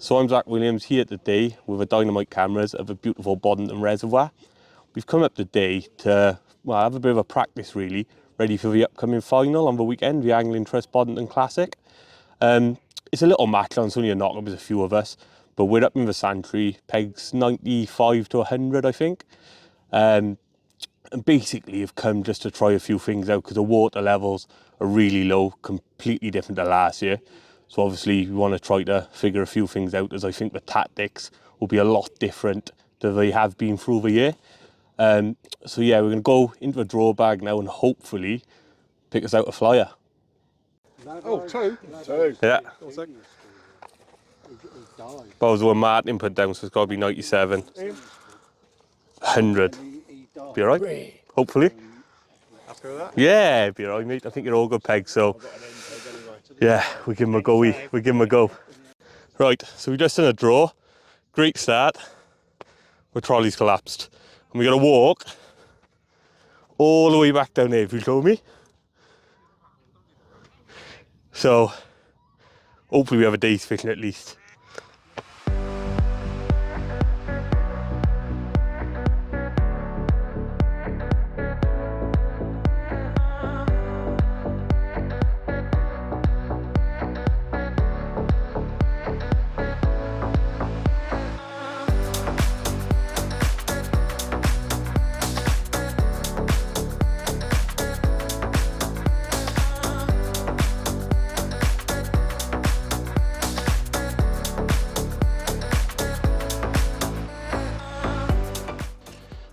So I'm Zak Williams here today with a dynamite cameras of a beautiful Boddington Reservoir. We've come up today to have a bit of a practice really, ready for the upcoming final on the weekend, the Angling Trust Boddington Classic. It's a little match on, it's only a knock, there's a few of us, but we're up in the Santry, pegs 95 to 100 I think. And basically have come just to try a few things out because the water levels are really low, completely different to last year. So obviously we want to try to figure a few things out, as I think the tactics will be a lot different than they have been through the year. So yeah, we're going to go into a draw bag now and hopefully pick us out a flyer. Oh, two? Yeah. That was the one Martin put down, so it's got to be 97. 100. Be alright? Hopefully. Happy with that? Yeah, be alright, mate. I think you're all good pegs, so yeah, we give him a go. We give him a go. Right, so we just done a draw. Great start. My trolley's collapsed. And we got to walk all the way back down there, if you told me. So hopefully we have a day's fishing at least.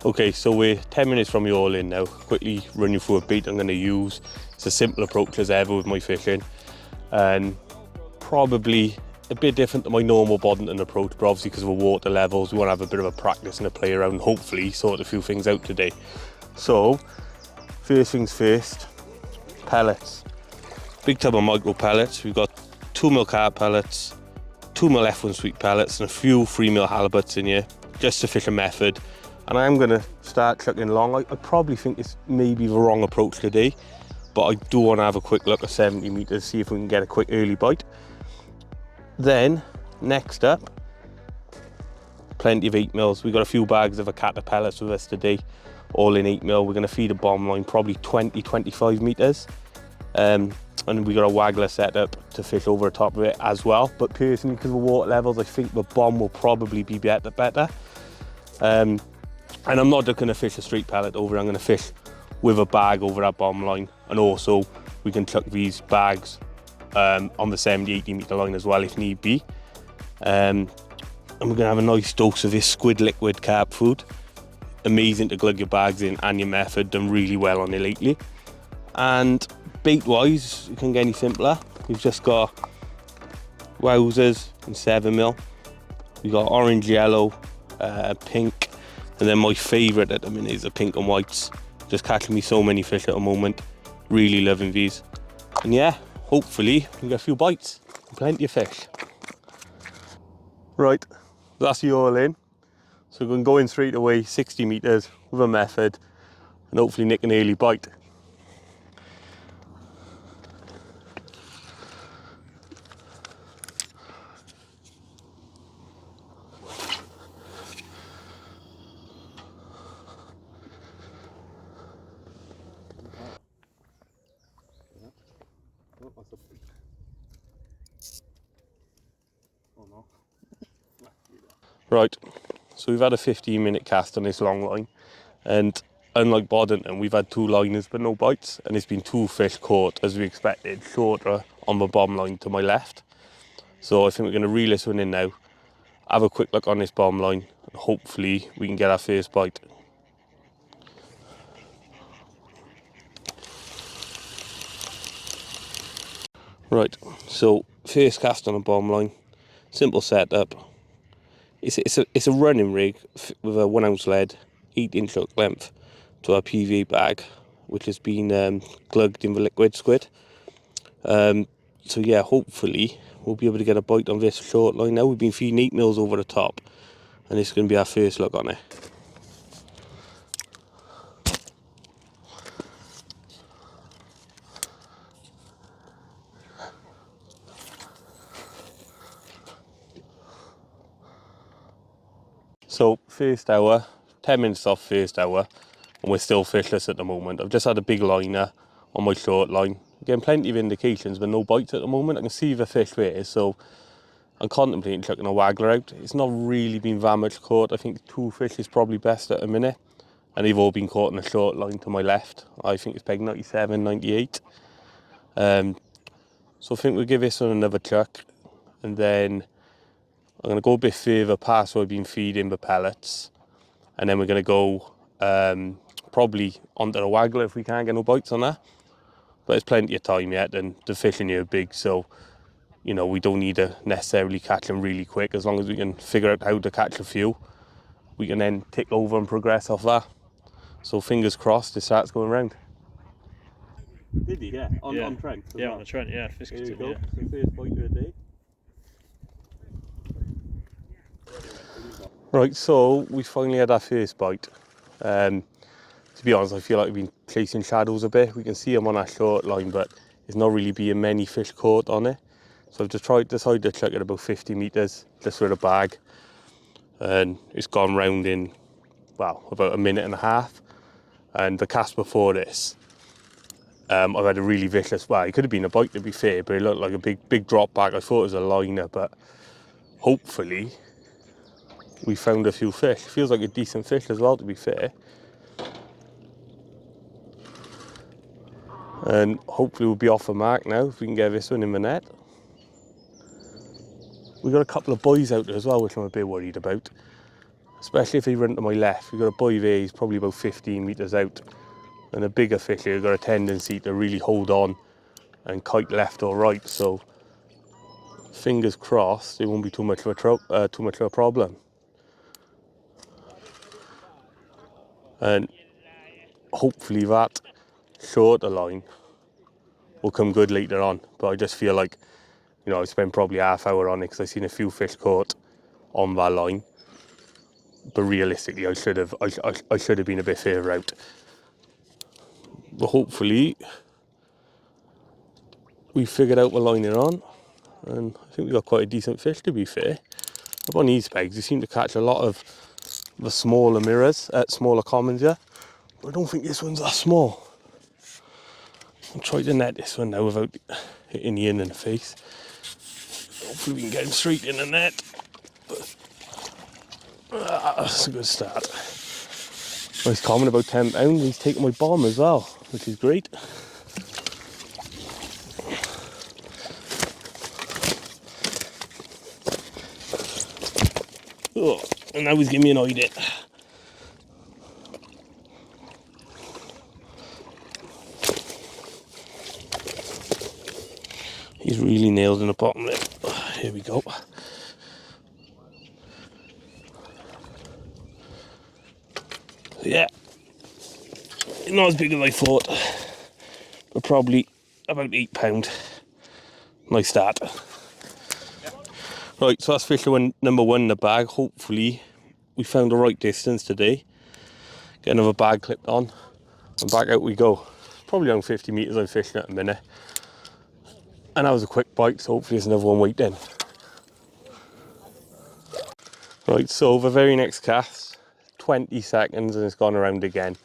Okay, so we're 10 minutes from the all in now. Quickly run you through a bait I'm going to use. It's a simple approach as ever with my fishing, and probably a bit different to my normal Boddington approach, but obviously because of the water levels we want to have a bit of a practice and a play around, hopefully sort a few things out today. So first things first, pellets. Big tub of micro pellets. We've got 2mm carp pellets, 2mm F1 sweet pellets and a few 3mm halibuts in here, just to fish a method. And I'm going to start chucking long. I probably think it's maybe the wrong approach today, but I do want to have a quick look at 70 metres, see if we can get a quick early bite. Then, next up, plenty of 8mm. We've got a few bags of Akata pellets with us today, all in 8mm. We're going to feed a bomb line, probably 20-25 metres. And we got a waggler set up to fish over the top of it as well. But personally, because of the water levels, I think the bomb will probably be better. And I'm not just going to fish a straight pellet over, I'm going to fish with a bag over that bomb line. And also we can chuck these bags on the 70-80 metre line as well if need be. And we're going to have a nice dose of this squid liquid carp food. Amazing to glug your bags in, and your method done really well on it lately. And bait wise, you can't get any simpler. We've just got wowsers and 7mm. We've got orange, yellow, pink. And then my favourite at the minute is the pink and whites. Just catching me so many fish at the moment. Really loving these. And yeah, hopefully we can get a few bites. Plenty of fish. Right, that's the all in. So we're going to go in straight away, 60 metres with a method, and hopefully nick an early bite. Right, so we've had a 15-minute cast on this long line, and unlike Boddington, we've had 2 liners but no bites, and it's been 2 fish caught as we expected, shorter on the bomb line to my left. So I think we're going to reel this one in now, have a quick look on this bomb line, and hopefully we can get our first bite. Right, so first cast on a bomb line, simple setup. It's a running rig with a 1 ounce lead, 8-inch hook length to our PVA bag, which has been glugged in the liquid squid. So yeah, hopefully we'll be able to get a bite on this short line now. We've been feeding 8mm over the top, and this is going to be our first look on it. So first hour, 10 minutes off first hour, and we're still fishless at the moment. I've just had a big liner on my short line. Getting plenty of indications, but no bites at the moment. I can see the fish there, so I'm contemplating chucking a waggler out. It's not really been that much caught. I think 2 fish is probably best at a minute, and they've all been caught in a short line to my left. I think it's peg 97, 98. So I think we'll give this one another chuck, and then I'm going to go a bit further past where I've been feeding the pellets, and then we're going to go probably onto the waggler if we can't get no bites on that. But there's plenty of time yet, and the fish in here are big, so you know we don't need to necessarily catch them really quick. As long as we can figure out how to catch a few, we can then tick over and progress off that. So fingers crossed it starts going round. Did he? Yeah, on Trent. Yeah, well. On the Trent. Yeah, Fiskerton. Here we go. Yeah. So first bite of the day. Right, so we finally had our first bite. To be honest, I feel like we've been chasing shadows a bit. We can see them on our short line, but there's not really being many fish caught on it. So I've just decided to chuck it about 50 metres, just with a bag. And it's gone round in, well, about a minute and a half. And the cast before this, I've had a really vicious, well, it could have been a bite to be fair, but it looked like a big drop back. I thought it was a liner, but hopefully we found a few fish. Feels like a decent fish as well, to be fair. And hopefully we'll be off the mark now if we can get this one in the net. We've got a couple of buoys out there as well, which I'm a bit worried about. Especially if they run to my left. We've got a buoy there, he's probably about 15 metres out. And a bigger fish here got a tendency to really hold on and kite left or right. So fingers crossed it won't be too much of a problem. And hopefully that shorter line will come good later on. But I just feel like, you know, I spent probably half hour on it because I've seen a few fish caught on that line. But realistically, I should have been a bit further out. But hopefully we figured out the line they're on, and I think we got quite a decent fish, to be fair. Up on these pegs, you seem to catch a lot of the smaller mirrors, smaller commons, yeah. But I don't think this one's that small. I'll try to net this one now without hitting the in the face. Hopefully we can get him straight in the net. That's a good start. Nice common, about 10 pounds. He's taking my bomb as well, which is great. Oh, and now he's giving me an idea. He's really nailed in the bottom there. Here we go. Yeah, not as big as I thought, but probably about 8 pound. Nice start. Right, so that's fish number 1 in the bag. Hopefully we found the right distance today. Get another bag clipped on and back out we go. Probably around 50 metres I'm fishing at a minute. And that was a quick bite, so hopefully there's another one waiting. Right, so the very next cast, 20 seconds and it's gone around again.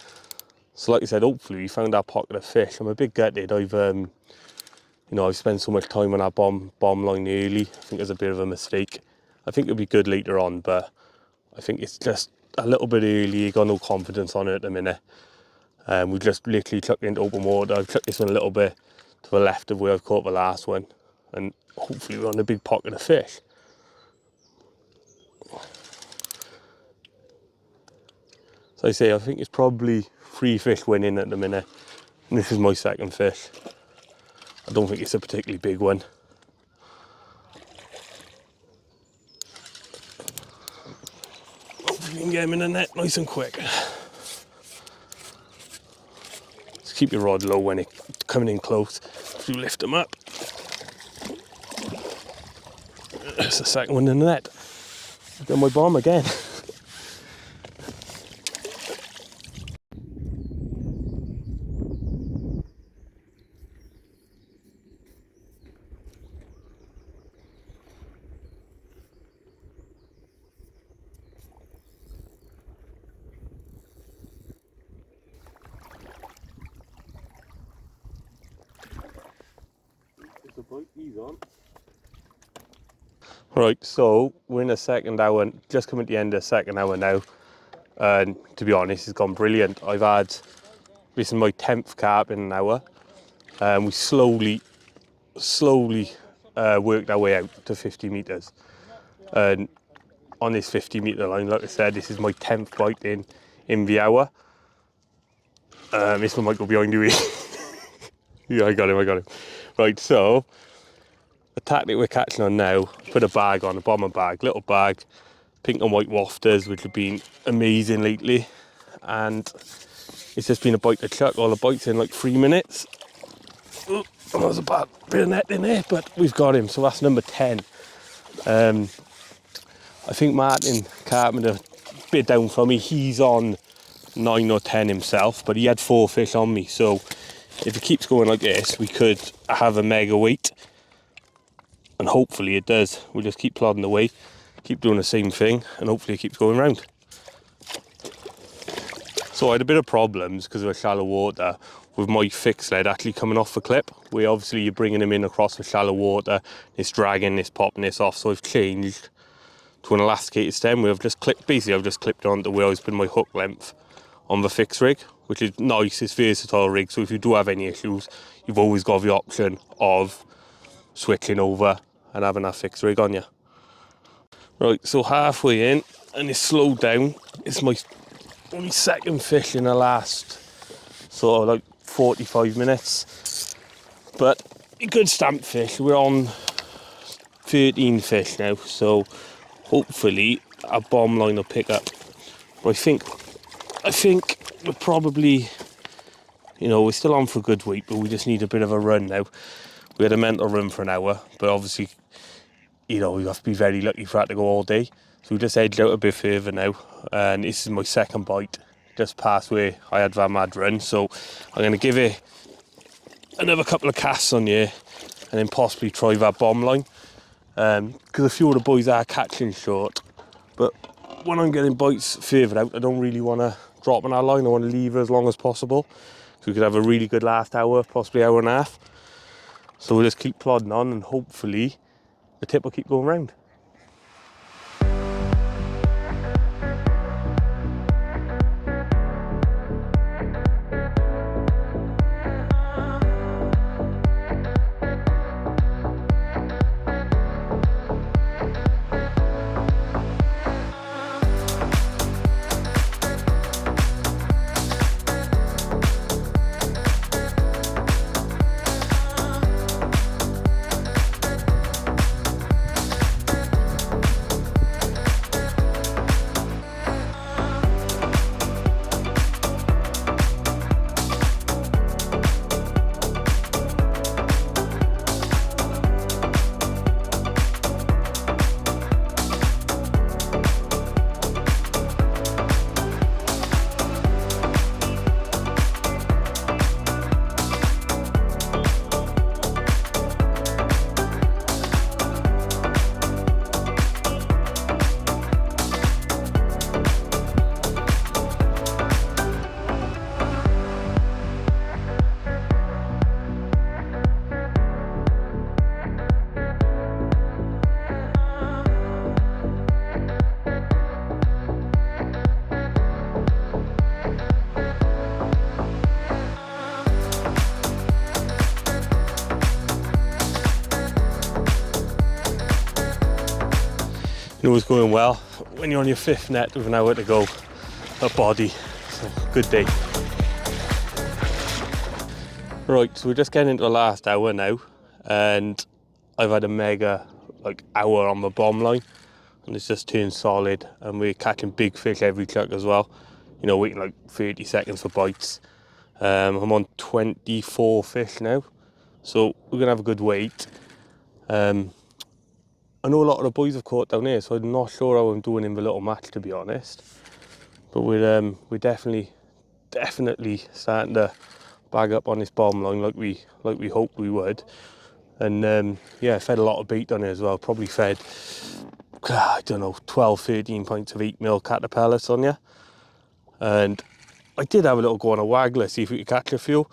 So like I said, hopefully we found our pocket of fish. I'm a bit gutted. I've spent so much time on our bomb line early. I think there's a bit of a mistake. I think it'll be good later on, but I think it's just a little bit early. Got no confidence on it at the minute. We just literally chucked into open water. I've chucked this one a little bit to the left of where I've caught the last one, and hopefully we're on a big pocket of fish. So I say, I think it's probably 3 fish winning at the minute, and this is my second fish. I don't think it's a particularly big one. Hopefully we can get him in the net nice and quick. Just keep your rod low when it's coming in close. If you lift them up. There's the second one in the net. I've got my bomb again. bite, he's on. Right, so we're in the second hour, just coming to the end of the second hour now. And to be honest, it's gone brilliant. This is my 10th carp in an hour. And we slowly worked our way out to 50 metres. And on this 50-metre line, like I said, this is my 10th bite in the hour. This one might go behind you. Yeah, I got him. Right, so the tactic we're catching on now, put a bag on, a bomber bag, little bag, pink and white wafters, which have been amazing lately. And it's just been a bite to chuck, all the bites in like 3 minutes. Oh, that was a bad bit of net in there, but we've got him, so that's number 10. I think Martin Carpenter, a bit down from me, he's on 9 or 10 himself, but he had 4 fish on me, so if it keeps going like this, we could have a mega weight, and hopefully it does. We'll just keep plodding away, keep doing the same thing, and hopefully it keeps going round. So I had a bit of problems because of the shallow water with my fixed lead actually coming off the clip, where obviously you're bringing him in across the shallow water, it's dragging, it's popping this off, so I've changed to an elasticated stem where I've just clipped it onto where I was putting my hook length on the fixed rig, which is nice, it's versatile rig, so if you do have any issues, you've always got the option of switching over and having that fixed rig on you. Right, so halfway in, and it's slowed down. It's my only second fish in the last sort of like 45 minutes, but a good stamp fish. We're on 13 fish now, so hopefully our bomb line will pick up. But I think we're probably, we're still on for a good week, but we just need a bit of a run now. We had a mental run for an hour, but obviously, you have to be very lucky for that to go all day. So we just edged out a bit further now, and this is my second bite, just past where I had that mad run. So I'm going to give it another couple of casts on here, and then possibly try that bomb line. Because a few of the boys are catching short, but when I'm getting bites further out, I don't really want to drop on our line. I want to leave it as long as possible, so we could have a really good last hour, possibly hour and a half. So we'll just keep plodding on, and hopefully the tip will keep going round. It was going well when you're on your 5th net with an hour to go at Body. So good day. Right, so we're just getting into the last hour now, and I've had a mega hour on the bomb line, and it's just turned solid, and we're catching big fish every chuck as well. Waiting like 30 seconds for bites. I'm on 24 fish now, so we're gonna have a good wait. I know a lot of the boys have caught down here, so I'm not sure how I'm doing in the little match, to be honest. But we're definitely starting to bag up on this bomb line like we hoped we would. And yeah, fed a lot of bait down here as well. Probably fed, I don't know, 12, 13 pints of 8mm caterpillars on you. And I did have a little go on a waggler, see if we could catch a few.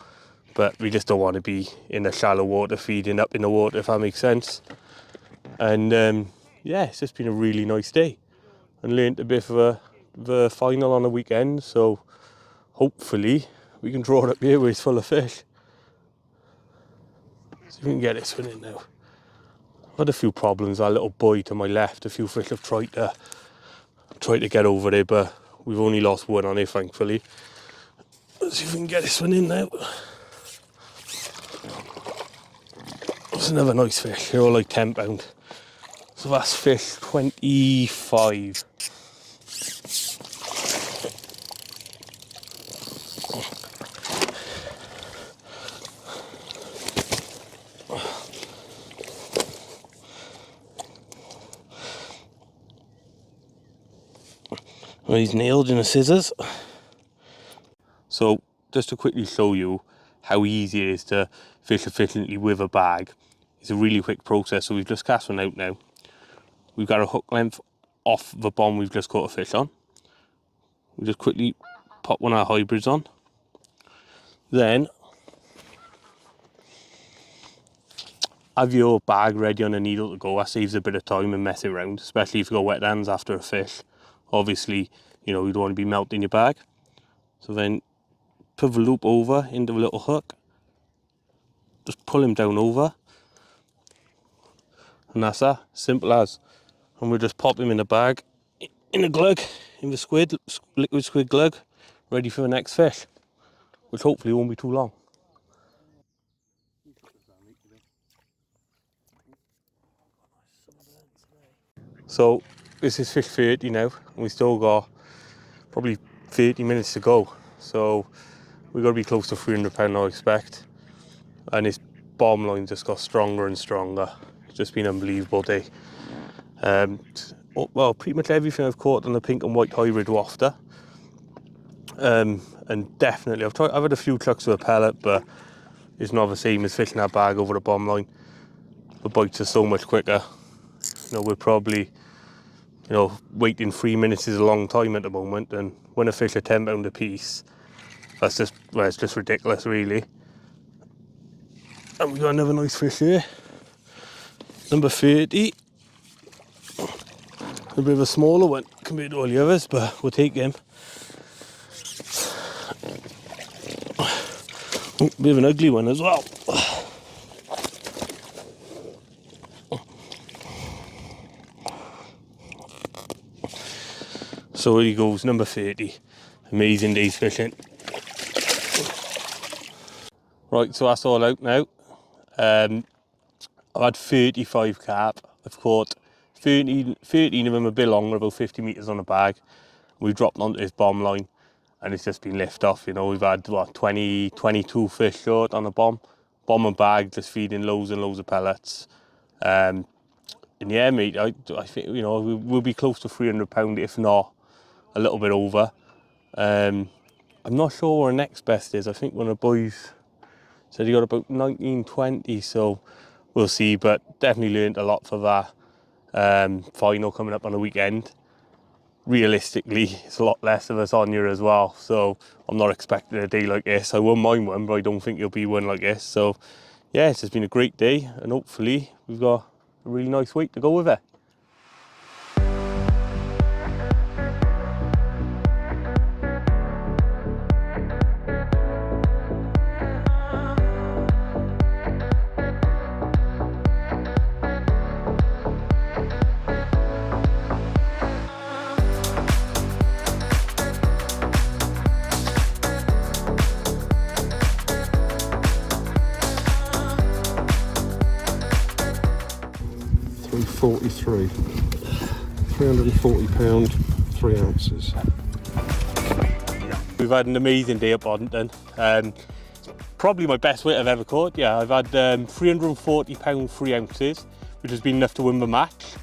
but we just don't want to be in the shallow water feeding up in the water, if that makes sense. And yeah, it's just been a really nice day, and learnt a bit of the final on the weekend, so hopefully we can draw it up here where it's full of fish. So we can get this one in now. I've had a few problems. That little buoy to my left, a few fish have tried to get over there, but we've only lost one on it, thankfully. Let's see if we can get this one in now. That's another nice fish. They're all like £10. So that's fish 25. Well, he's nailed in the scissors. So just to quickly show you how easy it is to fish efficiently with a bag. It's a really quick process. So we've just cast one out now. We've got a hook length off the bomb we've just caught a fish on. We just quickly pop one of our hybrids on. Then have your bag ready on a needle to go. That saves a bit of time and mess around, especially if you've got wet hands after a fish. Obviously, you know, you don't want to be melting your bag. So then put the loop over into the little hook. Just pull him down over. And that's that, simple as. And we'll just pop him in the bag, in the glug, in the squid, liquid squid glug, ready for the next fish, which hopefully won't be too long. So this is fish 30 now, and we still got probably 30 minutes to go. So we've got to be close to £300 I expect. And this bomb line just got stronger and stronger. It's just been an unbelievable day. Well, pretty much everything I've caught on the pink and white hybrid wafter. And definitely, I've had a few chucks with a pellet, but it's not the same as fishing that bag over the bomb line. The bites are so much quicker. You know, we're probably, you know, waiting 3 minutes is a long time at the moment, and when a fish are £10 a piece, that's just, well, it's just ridiculous, really. And we got another nice fish here, number 30. A bit of a smaller one compared to all the others, but we'll take him. Oh, bit of an ugly one as well. So here he goes, number 30. Amazing days fishing. Right, so that's all out now. I've had 35 carp. I've caught 13 of them a bit longer, about 50 metres on the bag. We've dropped onto this bomb line and it's just been lift off. You know, we've had what, 22 fish short on the bomb and bag, just feeding loads and loads of pellets. And yeah, mate, I think, you know, we'll be close to £300, if not a little bit over. I'm not sure where our next best is. I think one of the boys said he got about 1920, so we'll see, but definitely learned a lot for that final coming up on the weekend. Realistically, it's a lot less of us on here as well, so I'm not expecting a day like this. I won't mind one, but I don't think it'll be one like this. So yeah, it's just been a great day, and hopefully we've got a really nice week to go with it. £340, £340, 3 ounces. We've had an amazing day at Boddington. Probably my best weight I've ever caught. Yeah, I've had £340, 3 ounces, which has been enough to win the match.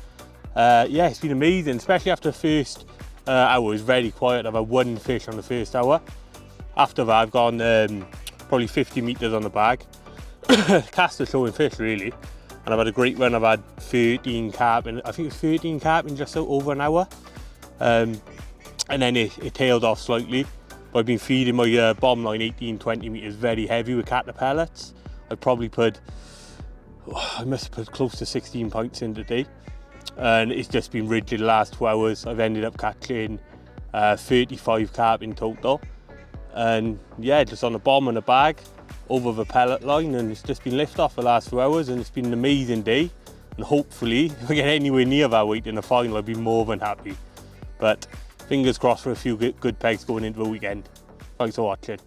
Yeah, it's been amazing, especially after the first hour. It was very quiet. I've had one fish on the first hour. After that, I've gone probably 50 metres on the bag. Cast are showing fish, really. And I've had a great run. I've had 13 carp, and I think it was 13 carp in just over an hour. And then it tailed off slightly. I've been feeding my bomb line 18-20 metres very heavy with catter pellets. I probably I must have put close to 16 pints in today, and it's just been rigid the last 2 hours. I've ended up catching 35 carp in total, and yeah, just on a bomb and a bag over the pellet line, and it's just been lift off the last 2 hours, and it's been an amazing day. And hopefully, if I get anywhere near that weight in the final, I'll be more than happy. But fingers crossed for a few good pegs going into the weekend. Thanks for watching.